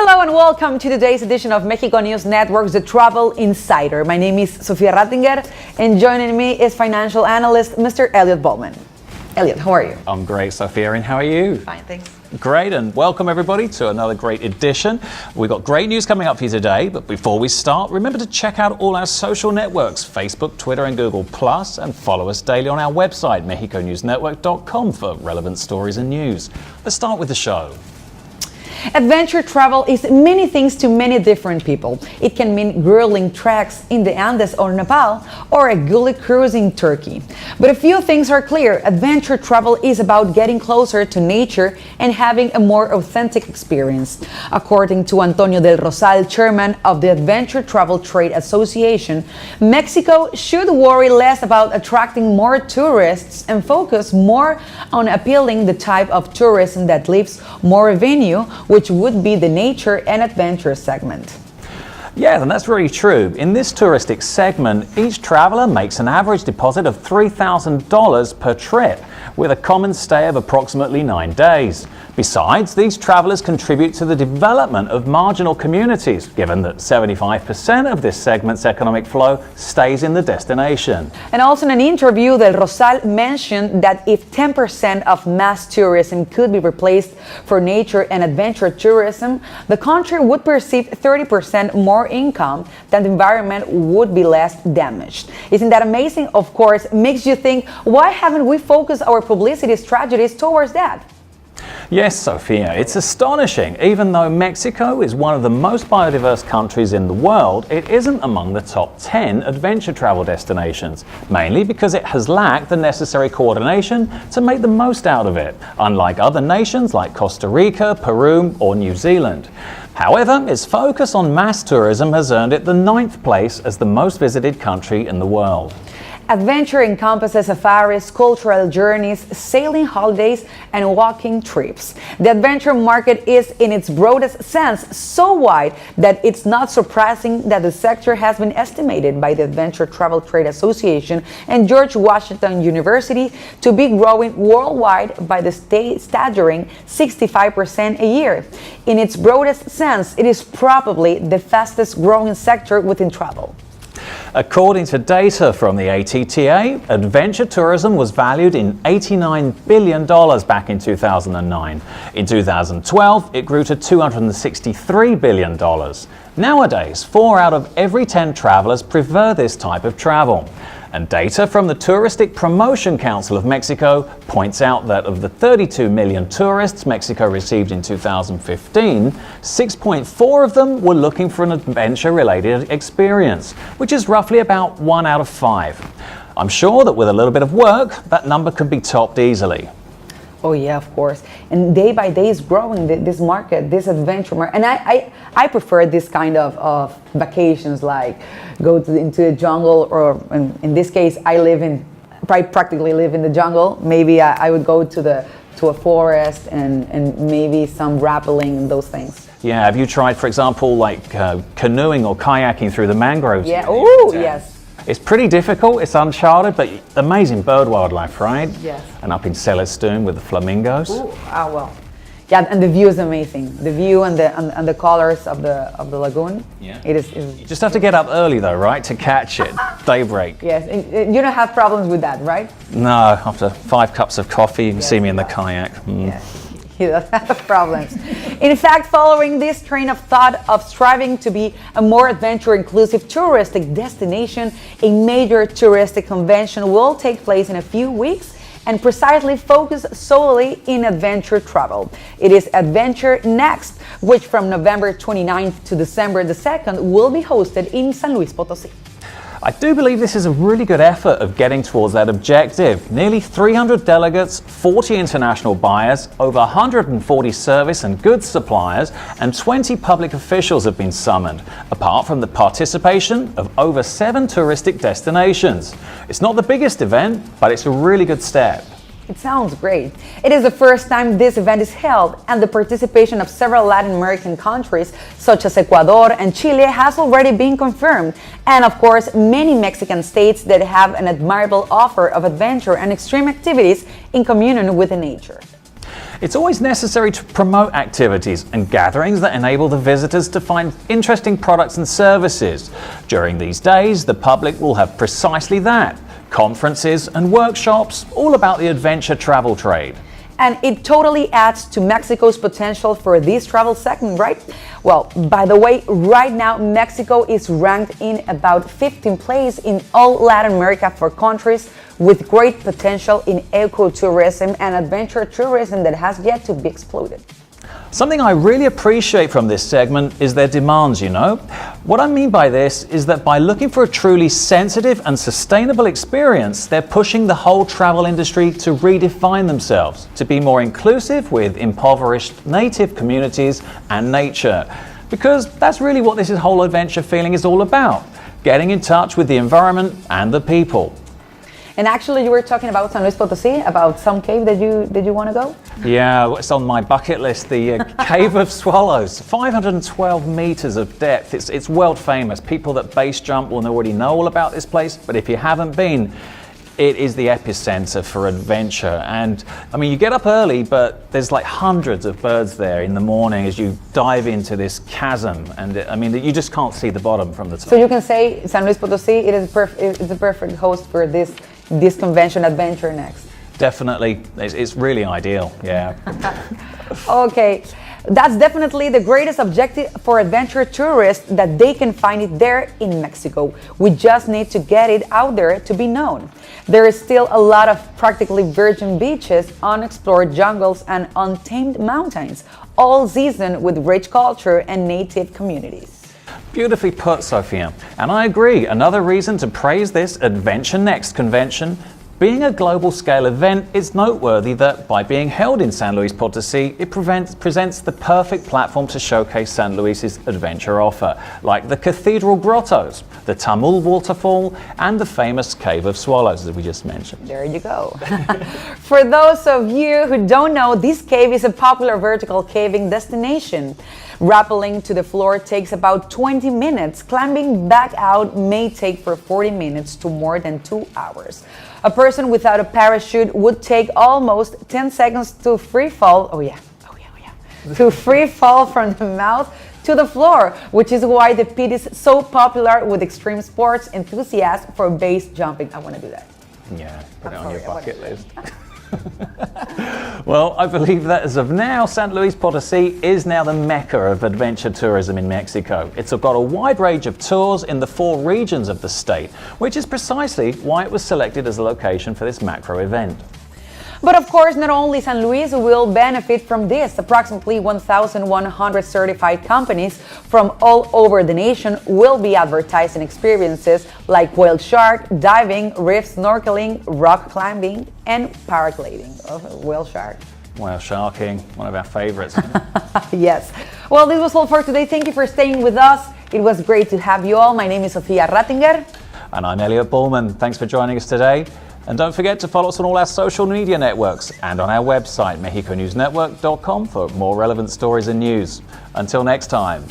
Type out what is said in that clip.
Hello and welcome to today's edition of Mexico News Network's The Travel Insider. My name is Sofia Rattinger and joining me is financial analyst Mr. Elliot Bullman. Elliot, how are you? I'm great, Sofia, and how are you? Fine, thanks. Great, and welcome everybody to another great edition. We've got great news coming up for you today, but before we start, remember to check out all our social networks, Facebook, Twitter and Google+, and follow us daily on our website, mexiconewsnetwork.com, for relevant stories and news. Let's start with the show. Adventure travel is many things to many different people. It can mean grueling treks in the Andes or Nepal, or a gully cruise in Turkey. But a few things are clear. Adventure travel is about getting closer to nature and having a more authentic experience. According to Antonio del Rosal, chairman of the Adventure Travel Trade Association, Mexico should worry less about attracting more tourists and focus more on appealing the type of tourism that leaves more venue, which would be the nature and adventure segment. Yeah, and that's really true. In this touristic segment, each traveler makes an average deposit of $3,000 per trip, with a common stay of approximately 9 days. Besides, these travelers contribute to the development of marginal communities, given that 75% of this segment's economic flow stays in the destination. And also in an interview, Del Rosal mentioned that if 10% of mass tourism could be replaced for nature and adventure tourism, the country would perceive 30% more income, that the environment would be less damaged. Isn't that amazing? Of course, makes you think, why haven't we focused our publicity strategies towards that? Yes, Sophia, it's astonishing. Even though Mexico is one of the most biodiverse countries in the world, it isn't among the top 10 adventure travel destinations, mainly because it has lacked the necessary coordination to make the most out of it, unlike other nations like Costa Rica, Peru, or New Zealand. However, its focus on mass tourism has earned it the 9th place as the most visited country in the world. Adventure encompasses safaris, cultural journeys, sailing holidays, and walking trips. The adventure market is, in its broadest sense, so wide that it's not surprising that the sector has been estimated by the Adventure Travel Trade Association and George Washington University to be growing worldwide by the staggering 65% a year. In its broadest sense, it is probably the fastest growing sector within travel. According to data from the ATTA, adventure tourism was valued in $89 billion back in 2009. In 2012, it grew to $263 billion. Nowadays, 4 out of every 10 travelers prefer this type of travel. And data from the Touristic Promotion Council of Mexico points out that of the 32 million tourists Mexico received in 2015, 6.4 of them were looking for an adventure-related experience, which is roughly about 1 out of 5. I'm sure that with a little bit of work, that number could be topped easily. Oh yeah, of course. And day by day is growing this market, this adventure market. And I prefer this kind of vacations, like go into the jungle, or in this case, I practically live in the jungle. Maybe I would go to a forest and maybe some rappelling and those things. Yeah, have you tried, for example, like canoeing or kayaking through the mangroves? Yeah, oh yes. It's pretty difficult, it's uncharted, but amazing bird wildlife, right? Yes. And up in Celestún with the flamingos. Ooh, well. Yeah, and the view is amazing. The view and the colors of the lagoon. Yeah. It is. You just have to get up early though, right, to catch it. Daybreak. Yes, and you don't have problems with that, right? No, after 5 cups of coffee, you can see me in the kayak. Yes. He doesn't have problems. In fact, following this train of thought of striving to be a more adventure-inclusive touristic destination, a major touristic convention will take place in a few weeks and precisely focus solely in adventure travel. It is Adventure Next, which from November 29th to December the 2nd will be hosted in San Luis Potosí. I do believe this is a really good effort of getting towards that objective. Nearly 300 delegates, 40 international buyers, over 140 service and goods suppliers, and 20 public officials have been summoned, apart from the participation of over 7 touristic destinations. It's not the biggest event, but it's a really good step. It sounds great. It is the first time this event is held, and the participation of several Latin American countries, such as Ecuador and Chile, has already been confirmed. And of course, many Mexican states that have an admirable offer of adventure and extreme activities in communion with the nature. It's always necessary to promote activities and gatherings that enable the visitors to find interesting products and services. During these days, the public will have precisely that: conferences and workshops all about the adventure travel trade. And it totally adds to Mexico's potential for this travel segment, right? Well, by the way, right now, Mexico is ranked in about 15th place in all Latin America for countries with great potential in ecotourism and adventure tourism that has yet to be exploded. Something I really appreciate from this segment is their demands, What I mean by this is that by looking for a truly sensitive and sustainable experience, they're pushing the whole travel industry to redefine themselves, to be more inclusive with impoverished native communities and nature. Because that's really what this whole adventure feeling is all about: getting in touch with the environment and the people. And actually, you were talking about San Luis Potosí, about some cave that you want to go? Yeah, it's on my bucket list, the Cave of Swallows. 512 meters of depth. It's world famous. People that base jump will already know all about this place, but if you haven't been, it is the epicenter for adventure. And I mean, you get up early, but there's like hundreds of birds there in the morning as you dive into this chasm. And you just can't see the bottom from the top. So you can say San Luis Potosí, it's a perfect host for this convention adventure next. Definitely, it's really ideal, yeah. Okay, that's definitely the greatest objective for adventure tourists, that they can find it there in Mexico. We just need to get it out there to be known. There is still a lot of practically virgin beaches, unexplored jungles, and untamed mountains, all seasoned with rich culture and native communities. Beautifully put, Sofia. And I agree, another reason to praise this Adventure Next convention. Being a global scale event, it's noteworthy that by being held in San Luis Potosí, it presents the perfect platform to showcase San Luis's adventure offer, like the Cathedral Grottos, the Tamul Waterfall, and the famous Cave of Swallows that we just mentioned. There you go. For those of you who don't know, this cave is a popular vertical caving destination. Rappelling to the floor takes about 20 minutes. Climbing back out may take from 40 minutes to more than 2 hours. A person without a parachute would take almost 10 seconds to free fall. To free fall from the mouth to the floor, which is why the pit is so popular with extreme sports enthusiasts for base jumping. I want to do that. Yeah, put it on your bucket list. Well, I believe that as of now, San Luis Potosí is now the mecca of adventure tourism in Mexico. It's got a wide range of tours in the 4 regions of the state, which is precisely why it was selected as a location for this macro event. But of course, not only San Luis will benefit from this. Approximately 1,100 certified companies from all over the nation will be advertising experiences like whale shark, diving, reef snorkeling, rock climbing, and paragliding. Whale shark. Whale sharking, one of our favorites. Yes. Well, this was all for today. Thank you for staying with us. It was great to have you all. My name is Sofia Rattinger. And I'm Elliot Bullman. Thanks for joining us today. And don't forget to follow us on all our social media networks and on our website, mexiconewsnetwork.com, for more relevant stories and news. Until next time.